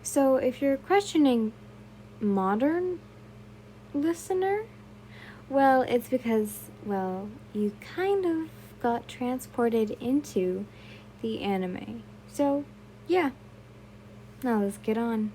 So, if you're questioning modern listener, well, it's because, well, you kind of got transported into the anime. So, yeah, now let's get on.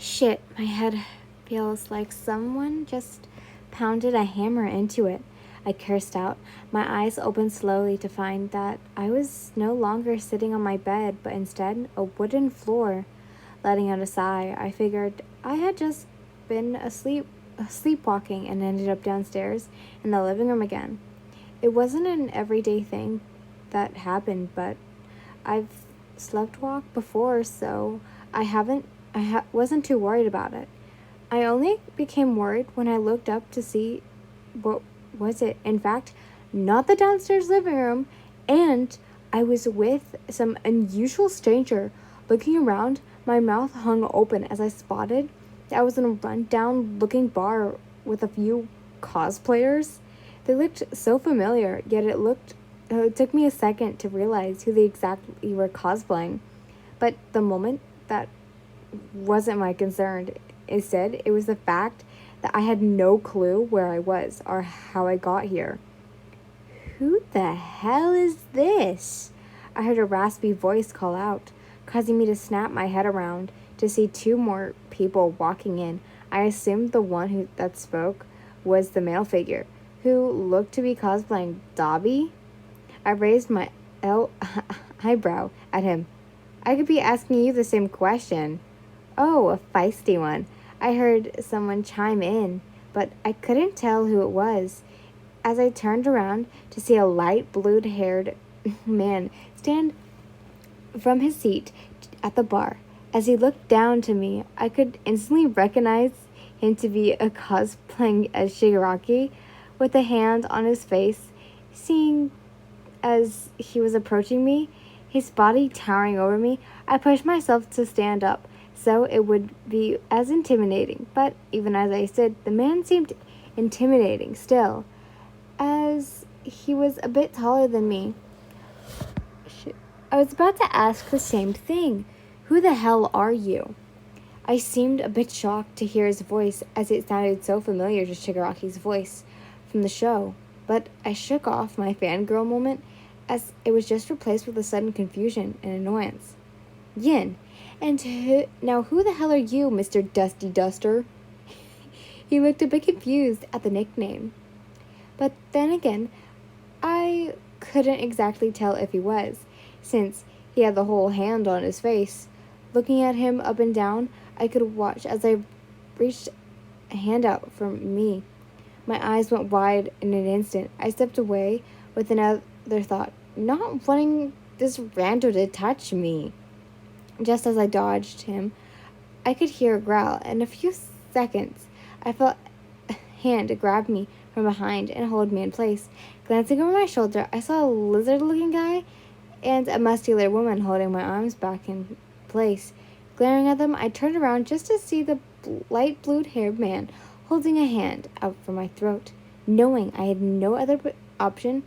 Shit, my head feels like someone just pounded a hammer into it. I cursed out. My eyes opened slowly to find that I was no longer sitting on my bed, but instead a wooden floor. Letting out a sigh, I figured I had just been sleepwalking and ended up downstairs in the living room again. It wasn't an everyday thing that happened, but I've slept walked before, so wasn't too worried about it. I only became worried when I looked up to see what was it. In fact, not the downstairs living room, and I was with some unusual stranger. Looking around, my mouth hung open as I spotted that I was in a run-down looking bar with a few cosplayers. They looked so familiar, yet it took me a second to realize who they exactly were cosplaying. But the moment that wasn't my concern. Instead, it was the fact that I had no clue where I was or how I got here. Who the hell is this? I heard a raspy voice call out, causing me to snap my head around to see two more people walking in. I assumed the one that spoke was the male figure, who looked to be cosplaying Dobby. I raised my eyebrow at him. I could be asking you the same question. Oh, a feisty one. I heard someone chime in, but I couldn't tell who it was. As I turned around to see a light blue haired man stand from his seat at the bar. As he looked down to me, I could instantly recognize him to be a cosplaying as Shigaraki, with a hand on his face. Seeing as he was approaching me, his body towering over me, I pushed myself to stand up so it would be as intimidating. But even as I stood, the man seemed intimidating still, as he was a bit taller than me. I was about to ask the same thing. Who the hell are you? I seemed a bit shocked to hear his voice, as it sounded so familiar to Shigaraki's voice from the show, but I shook off my fangirl moment as it was just replaced with a sudden confusion and annoyance. Yin, and now who the hell are you, Mr. Dusty Duster? He looked a bit confused at the nickname. But then again, I couldn't exactly tell if he was, since he had the whole hand on his face. Looking at him up and down, I could watch as I reached a hand out for me. My eyes went wide in an instant. I stepped away with another thought, not wanting this rando to touch me. Just as I dodged him, I could hear a growl. In a few seconds, I felt a hand grab me from behind and hold me in place. Glancing over my shoulder, I saw a lizard-looking guy and a muscular woman holding my arms back in place. Glaring at them, I turned around just to see the light blue-haired man holding a hand out for my throat. Knowing I had no other option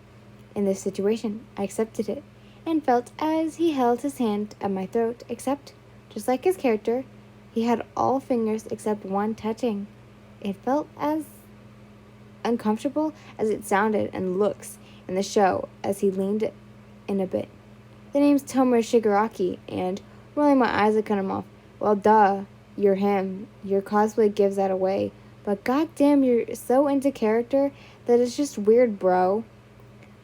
in this situation, I accepted it and felt as he held his hand at my throat, except, just like his character, he had all fingers except one touching. It felt as uncomfortable as it sounded and looks in the show as he leaned in a bit. The name's Tomoe Shigaraki, and rolling my eyes, I cut him off. Well, duh, you're him. Your cosplay gives that away. But goddamn, you're so into character that it's just weird, bro.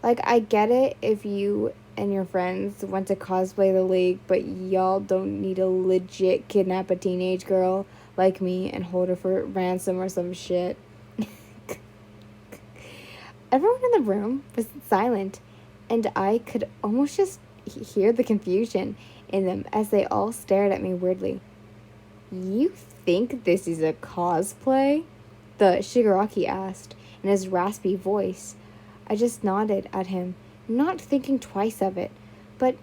Like, I get it if you and your friends want to cosplay the league, but y'all don't need to legit kidnap a teenage girl like me and hold her for ransom or some shit. Everyone in the room was silent, and I could almost just hear the confusion in them as they all stared at me weirdly. You think this is a cosplay? The Shigaraki asked in his raspy voice. I just nodded at him, not thinking twice of it, but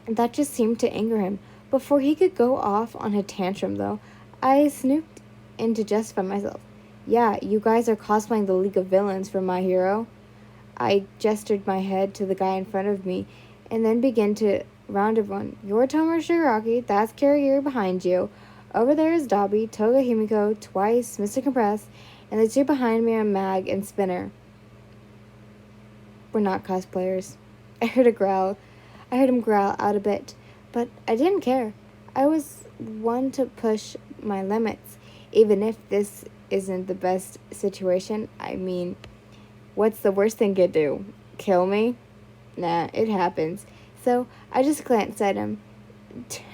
That just seemed to anger him. Before he could go off on a tantrum, though, I snooped in to justify myself. Yeah, you guys are cosplaying the League of Villains for my hero. I gestured my head to the guy in front of me and then began to round everyone. You're Tomer Shigaraki, that's Kirigiri behind you. Over there is Dobby, Toga Himiko, twice, Mr. Compress, and the two behind me are Mag and Spinner. We're not cosplayers. I heard him growl out a bit, but I didn't care. I was one to push my limits, even if this isn't the best situation. I mean, what's the worst thing could do? Kill me? Nah, it happens. So I just glanced at him,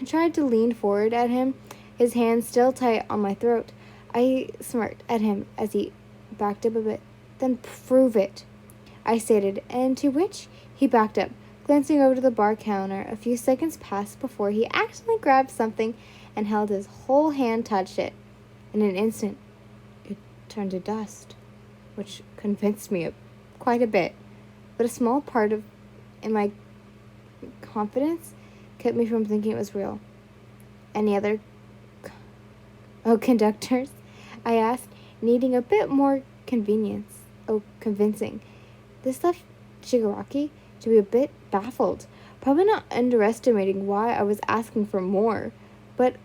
tried to lean forward at him, his hand still tight on my throat. I smirked at him as he backed up a bit. Then prove it, I stated, and to which he backed up, glancing over to the bar counter. A few seconds passed before he accidentally grabbed something and held his whole hand touched it. In an instant, it turned to dust, which convinced me quite a bit. But a small part of in my confidence kept me from thinking it was real. Any other conductors? I asked, needing a bit more convincing. This left Shigaraki to be a bit baffled, probably not underestimating why I was asking for more. But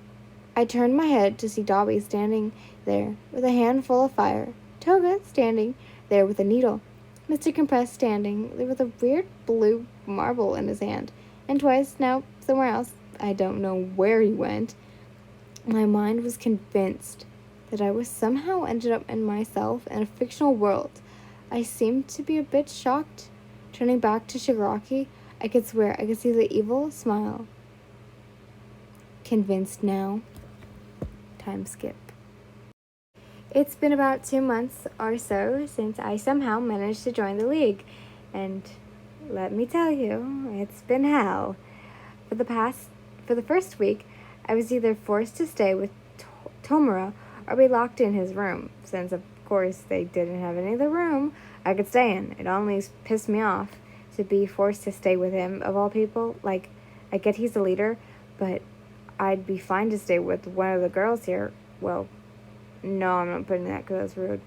I turned my head to see Dobby standing there with a handful of fire, Toga standing there with a needle, Mr. Compress standing there with a weird blue marble in his hand, and twice now somewhere else. I don't know where he went. My mind was convinced that I was somehow ended up in myself in a fictional world. I seemed to be a bit shocked. Turning back to Shigaraki, I could swear I could see the evil smile. Convinced now. Time skip. It's been about 2 months or so since I somehow managed to join the league, and let me tell you, it's been hell. For the first week, I was either forced to stay with Tomura or be locked in his room, since of course they didn't have any other room I could stay in. It always pissed me off to be forced to stay with him, of all people. Like, I get he's the leader, but I'd be fine to stay with one of the girls here. Well, no, I'm not putting that because that's rude.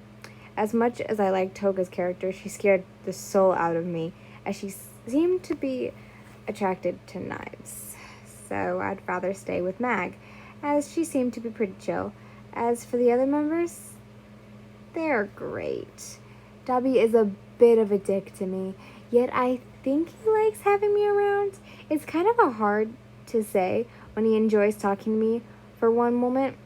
As much as I liked Toga's character, she scared the soul out of me, as she seemed to be attracted to knives. So I'd rather stay with Mag, as she seemed to be pretty chill. As for the other members, they're great. Dobby is a bit of a dick to me, yet I think he likes having me around. It's kind of hard to say when he enjoys talking to me for one moment,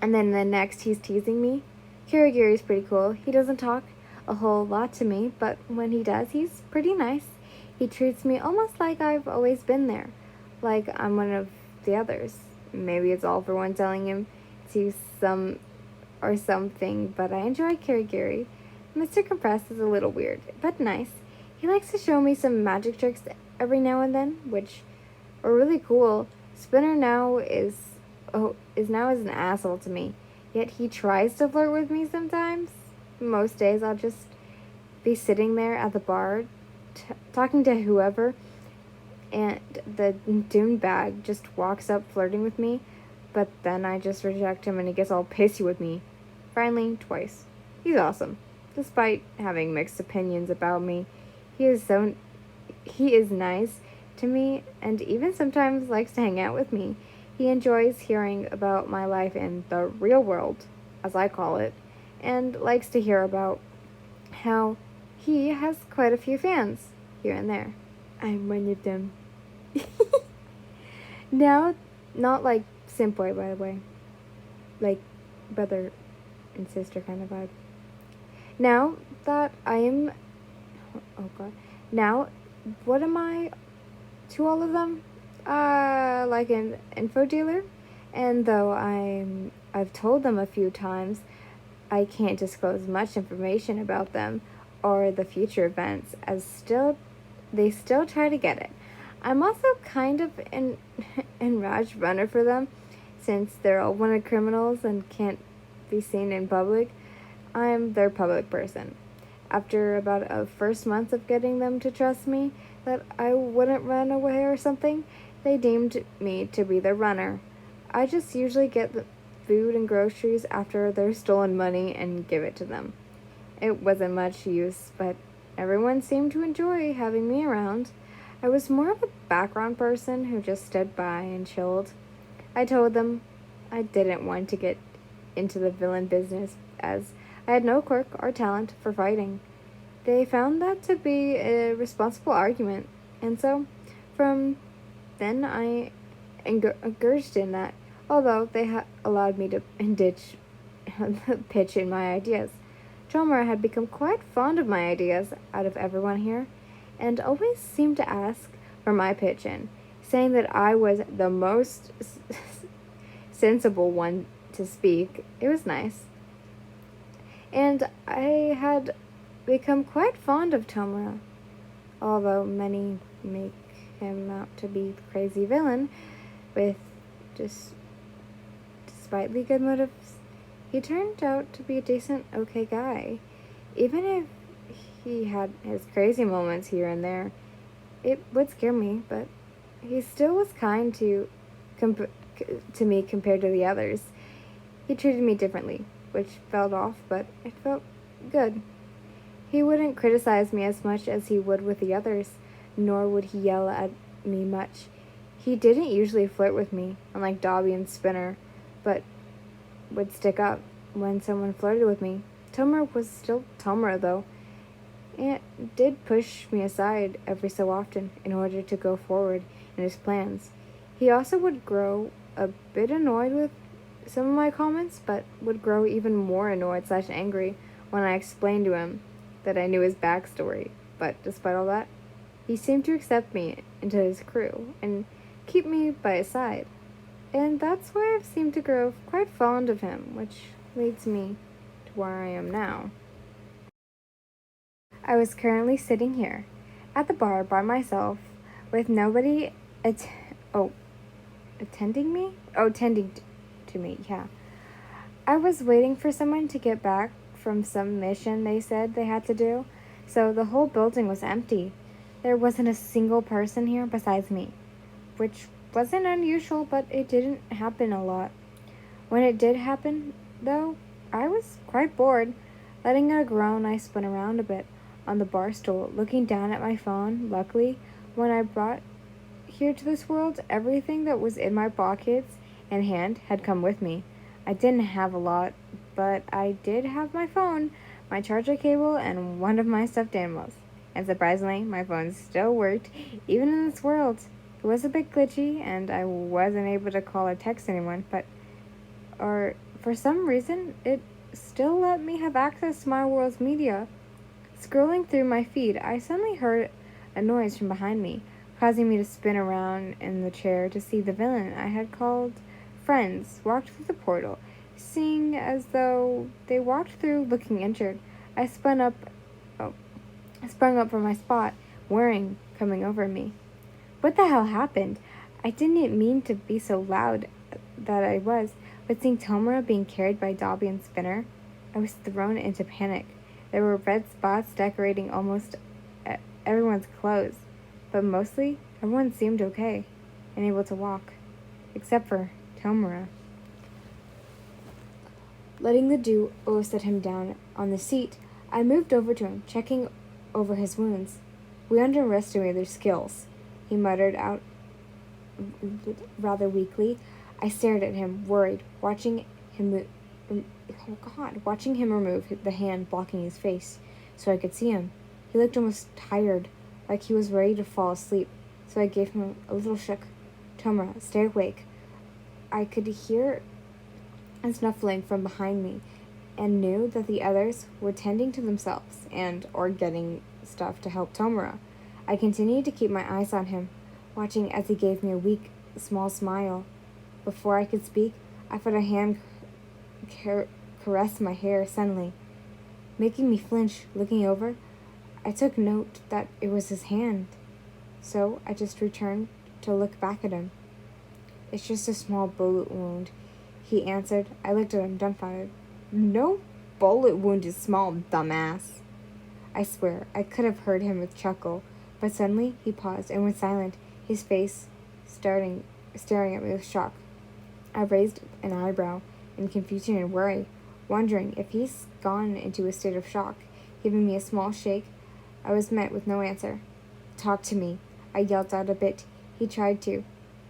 and then the next he's teasing me. Kirigiri's pretty cool. He doesn't talk a whole lot to me, but when he does, he's pretty nice. He treats me almost like I've always been there, like I'm one of the others. Maybe it's all for one telling him to something, but I enjoy Kirigiri. Mr. Compress is a little weird, but nice. He likes to show me some magic tricks every now and then, which are really cool. Spinner now is an asshole to me, yet he tries to flirt with me sometimes. Most days I'll just be sitting there at the bar, talking to whoever, and the doomed bag just walks up flirting with me, but then I just reject him and he gets all pissy with me. Finally, twice. He's awesome. Despite having mixed opinions about me, he is nice to me and even sometimes likes to hang out with me. He enjoys hearing about my life in the real world, as I call it, and likes to hear about how he has quite a few fans here and there. I'm one of them. Now, not like simp boy, by the way. Like brother and sister kind of vibe. Now that I am... Oh god. Now, what am I to all of them? Like an info dealer? And though I've told them a few times I can't disclose much information about them or the future events, they still try to get it. I'm also kind of an enraged runner for them, since they're all wanted criminals and can't be seen in public. I'm their public person. After about a first month of getting them to trust me that I wouldn't run away or something, They deemed me to be the runner. I just usually get the food and groceries after their stolen money and give it to them. It wasn't much use, but everyone seemed to enjoy having me around. I was more of a background person who just stood by and chilled. I told them I didn't want to get into the villain business as I had no quirk or talent for fighting. They found that to be a responsible argument, and so from then I engaged in that, although they allowed me to ditch pitch in my ideas. Chomra had become quite fond of my ideas out of everyone here, and always seemed to ask for my pitch in, saying that I was the most sensible one to speak. It was nice. And I had become quite fond of Tomura, although many make him out to be the crazy villain with just despitely good motives. He turned out to be a decent, okay guy. Even if he had his crazy moments here and there, it would scare me, but he still was kind to me compared to the others. He treated me differently, which felt off, but it felt good. He wouldn't criticize me as much as he would with the others, nor would he yell at me much. He didn't usually flirt with me, unlike Dobby and Spinner, but would stick up when someone flirted with me. Tomura was still Tomura, though, and did push me aside every so often in order to go forward in his plans. He also would grow a bit annoyed with some of my comments, but would grow even more annoyed/angry when I explained to him that I knew his backstory. But despite all that, he seemed to accept me into his crew and keep me by his side. And that's why I've seemed to grow quite fond of him, which leads me to where I am now. I was currently sitting here at the bar by myself with nobody oh, attending me? Oh, tending to me, yeah. I was waiting for someone to get back from some mission they said they had to do, so the whole building was empty. There wasn't a single person here besides me, which wasn't unusual, but it didn't happen a lot. When it did happen, though, I was quite bored. Letting out a groan, I spun around a bit on the bar stool, looking down at my phone. Luckily, when I brought here to this world, everything that was in my pockets and hand had come with me. I didn't have a lot, but I did have my phone, my charger cable, and one of my stuffed animals. And surprisingly, my phone still worked, even in this world. It was a bit glitchy, and I wasn't able to call or text anyone, but for some reason, it still let me have access to my world's media. Scrolling through my feed, I suddenly heard a noise from behind me, causing me to spin around in the chair to see the villain I had called friends walked through the portal, seeing as though they walked through looking injured. I sprung up from my spot, worrying coming over me. What the hell happened? I didn't mean to be so loud that I was, but seeing Tomura being carried by Dobby and Spinner, I was thrown into panic. There were red spots decorating almost everyone's clothes, but mostly everyone seemed okay and able to walk, except for Tomura. Letting the duo set him down on the seat, I moved over to him, checking over his wounds. We underestimated their skills, he muttered out rather weakly. I stared at him, worried, watching him remove the hand blocking his face so I could see him. He looked almost tired, like he was ready to fall asleep, so I gave him a little shook. Tomura, stay awake. I could hear a snuffling from behind me and knew that the others were tending to themselves or getting stuff to help Tomura. I continued to keep my eyes on him, watching as he gave me a weak, small smile. Before I could speak, I felt a hand caress my hair suddenly, making me flinch. Looking over, I took note that it was his hand, so I just returned to look back at him. It's just a small bullet wound, he answered. I looked at him, dumbfounded. No bullet wound is small, dumbass. I swear, I could have heard him chuckle, but suddenly he paused and went silent, his face staring at me with shock. I raised an eyebrow in confusion and worry, wondering if he's gone into a state of shock. Giving me a small shake, I was met with no answer. Talk to me, I yelled out a bit. He tried to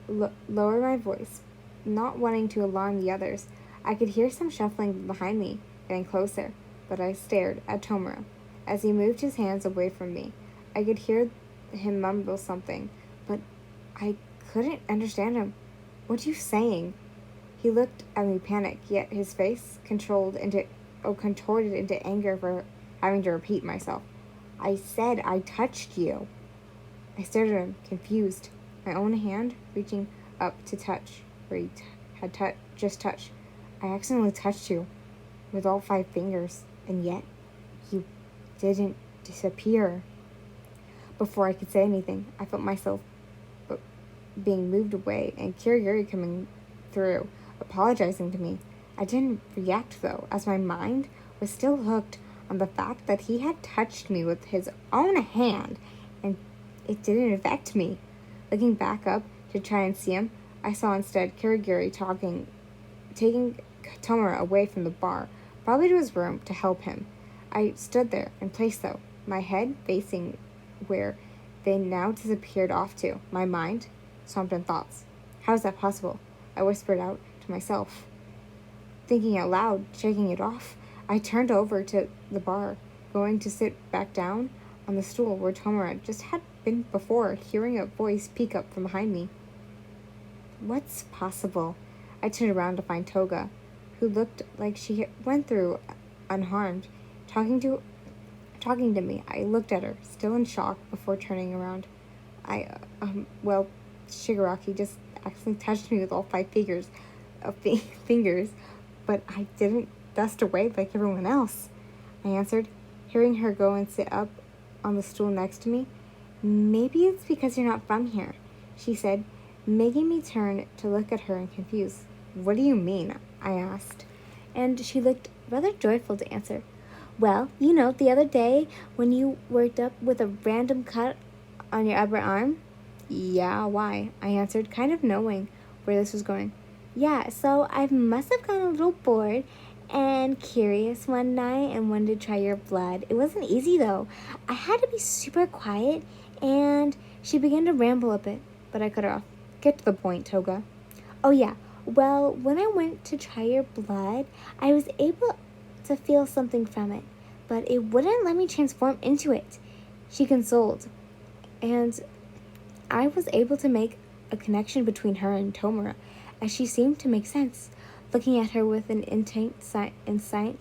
lower my voice, not wanting to alarm the others. I could hear some shuffling behind me, getting closer, but I stared at Tomura. As he moved his hands away from me, I could hear him mumble something, but I couldn't understand him. What are you saying? He looked at me panicked, yet his face contorted into anger for having to repeat myself. I said I touched you. I stared at him, confused, my own hand reaching up to touch where he just touched. I accidentally touched you with all 5 fingers, and yet you didn't disappear. Before I could say anything, I felt myself being moved away and Kirigiri coming through, apologizing to me. I didn't react, though, as my mind was still hooked on the fact that he had touched me with his own hand, and it didn't affect me. Looking back up to try and see him, I saw instead Kirigiri taking Tomura away from the bar, probably to his room to help him. I stood there in place, though, my head facing where they now disappeared off to, my mind swamped in thoughts. How is that possible? I whispered out to myself. Thinking out loud, shaking it off, I turned over to the bar, going to sit back down on the stool where Tomura just had been before, hearing a voice peek up from behind me. What's possible? I turned around to find Toga, who looked like she went through unharmed, talking to me. I looked at her, still in shock, before turning around. Shigaraki just accidentally touched me with all 5 fingers, but I didn't dust away like everyone else, I answered, hearing her go and sit up on the stool next to me. Maybe it's because you're not from here, she said, making me turn to look at her in confused. What do you mean? I asked, and she looked rather joyful to answer. Well, the other day when you worked up with a random cut on your upper arm? Yeah, why? I answered, kind of knowing where this was going. Yeah, so I must have gotten a little bored and curious one night and wanted to try your blood. It wasn't easy, though. I had to be super quiet, and she began to ramble a bit, but I cut her off. Get to the point, Toga. Oh, yeah. Well, when I went to try your blood, I was able to feel something from it, but it wouldn't let me transform into it. She consoled, and I was able to make a connection between her and Tomura, as she seemed to make sense. Looking at her with an intense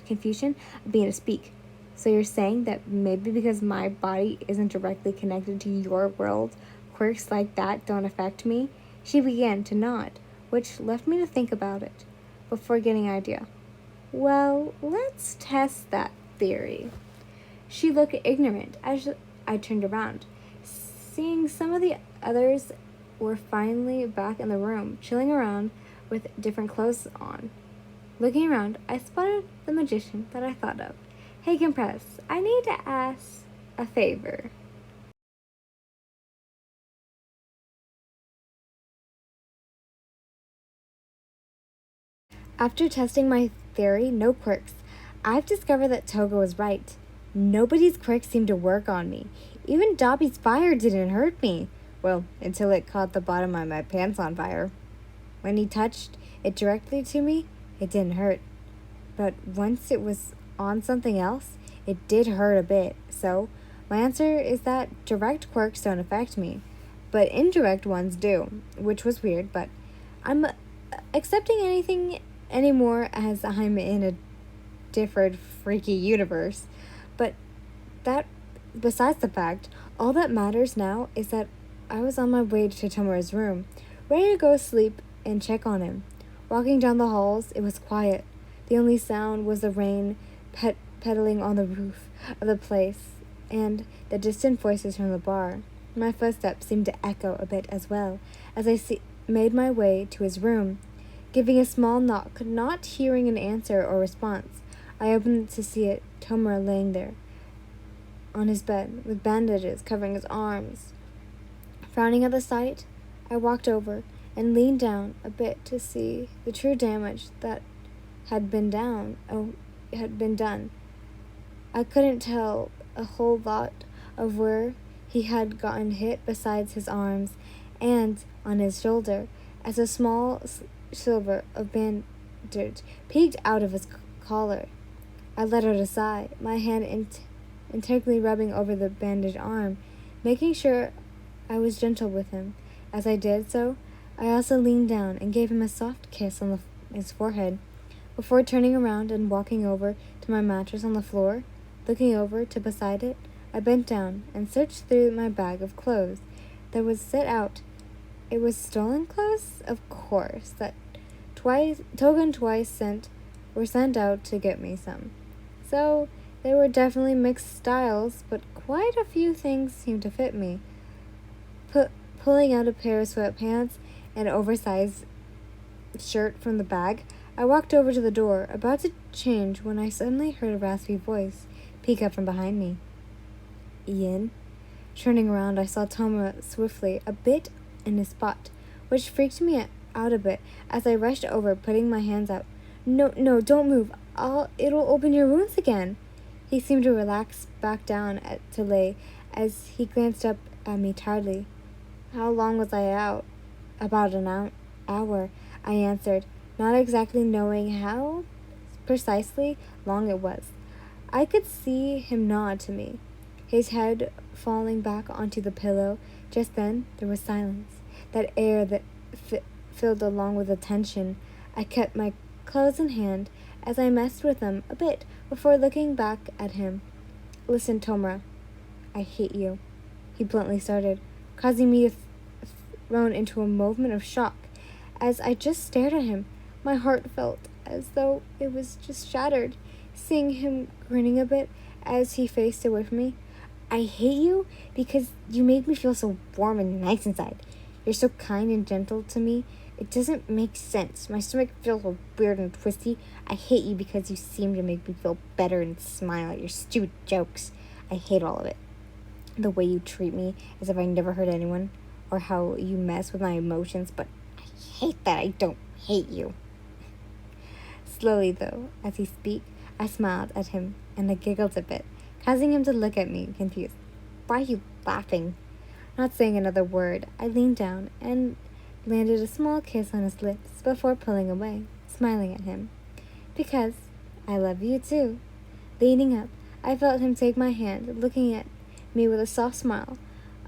confusion, I began to speak. So you're saying that maybe because my body isn't directly connected to your world, quirks like that don't affect me? She began to nod, which left me to think about it, before getting an idea. Well, let's test that theory. She looked ignorant as I turned around, seeing some of the others were finally back in the room, chilling around with different clothes on. Looking around, I spotted the magician that I thought of. Hey, Compress, I need to ask a favor. After testing my theory, no quirks, I've discovered that Toga was right. Nobody's quirks seemed to work on me. Even Dobby's fire didn't hurt me. Well, until it caught the bottom of my pants on fire. When he touched it directly to me, it didn't hurt. But once it was on something else, it did hurt a bit. So, my answer is that direct quirks don't affect me, but indirect ones do, which was weird, but I'm accepting anything anymore as I'm in a different freaky universe. But that, besides the fact, all that matters now is that I was on my way to Tomura's room, ready to go sleep and check on him. Walking down the halls, it was quiet. The only sound was the rain pedaling on the roof of the place and the distant voices from the bar. My footsteps seemed to echo a bit as well as I made my way to his room. Giving a small knock, not hearing an answer or response, I opened to see it, Tomura laying there on his bed with bandages covering his arms. Frowning at the sight, I walked over and leaned down a bit to see the true damage that had been done. I couldn't tell a whole lot of where he had gotten hit besides his arms and on his shoulder, as a small sliver of bandage peeked out of his collar. I let out a sigh, my hand intently rubbing over the bandaged arm, making sure I was gentle with him. As I did so, I also leaned down and gave him a soft kiss on his forehead. Before turning around and walking over to my mattress on the floor, looking over to beside it, I bent down and searched through my bag of clothes that was set out. It was stolen clothes, of course, that Toga twice were sent out to get me some. So they were definitely mixed styles, but quite a few things seemed to fit me. Pulling out a pair of sweatpants and an oversized shirt from the bag, I walked over to the door, about to change when I suddenly heard a raspy voice peek up from behind me. Ian? Turning around, I saw Toma swiftly, a bit in his spot, which freaked me out a bit as I rushed over, putting my hands out. No, don't move. It'll open your wounds again. He seemed to relax back down to lay as he glanced up at me tiredly. How long was I out? About an hour, I answered, not exactly knowing how precisely long it was. I could see him nod to me, his head falling back onto the pillow. Just then, there was silence, that air that filled along with the tension. I kept my clothes in hand as I messed with them a bit before looking back at him. Listen, Tomura, I hate you, he bluntly started, causing me to thrown into a moment of shock. As I just stared at him, my heart felt as though it was just shattered, seeing him grinning a bit as he faced away from me. I hate you because you make me feel so warm and nice inside. You're so kind and gentle to me. It doesn't make sense. My stomach feels so weird and twisty. I hate you because you seem to make me feel better and smile at your stupid jokes. I hate all of it. The way you treat me as if I never hurt anyone, or how you mess with my emotions, but I hate that I don't hate you. Slowly, though, as he spoke, I smiled at him and I giggled a bit, causing him to look at me, confused. Why are you laughing? Not saying another word, I leaned down and landed a small kiss on his lips before pulling away, smiling at him. Because I love you too. Leaning up, I felt him take my hand, looking at me with a soft smile.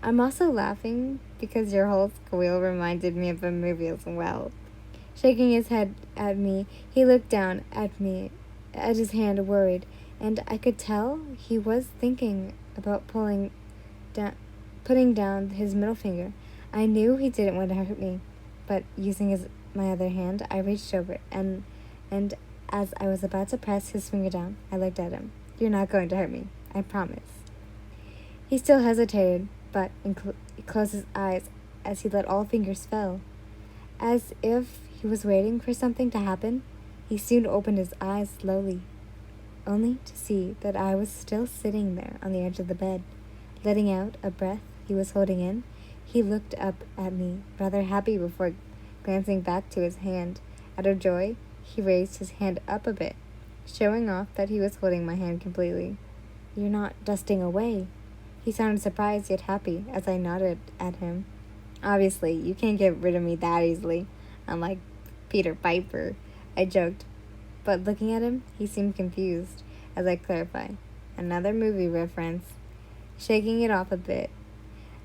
I'm also laughing because your whole squeal reminded me of a movie as well. Shaking his head at me, he looked down at me, at his hand, worried, and I could tell he was thinking about putting down his middle finger. I knew he didn't want to hurt me, but using my other hand, I reached over, and as I was about to press his finger down, I looked at him. You're not going to hurt me, I promise. He still hesitated, but closed his eyes as he let all fingers fall. As if he was waiting for something to happen, he soon opened his eyes slowly, only to see that I was still sitting there on the edge of the bed. Letting out a breath he was holding in, he looked up at me, rather happy before glancing back to his hand. Out of joy, he raised his hand up a bit, showing off that he was holding my hand completely. You're not dusting away. He sounded surprised yet happy as I nodded at him. Obviously, you can't get rid of me that easily, unlike Peter Piper, I joked. But looking at him, he seemed confused as I clarified. Another movie reference. Shaking it off a bit,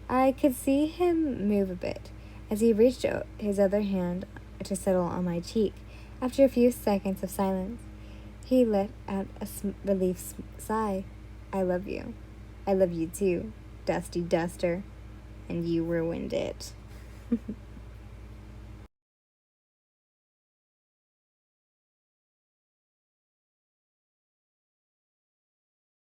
I could see him move a bit as he reached out his other hand to settle on my cheek. After a few seconds of silence, he let out a relief sigh. I love you. I love you too, Dusty Duster. And you ruined it.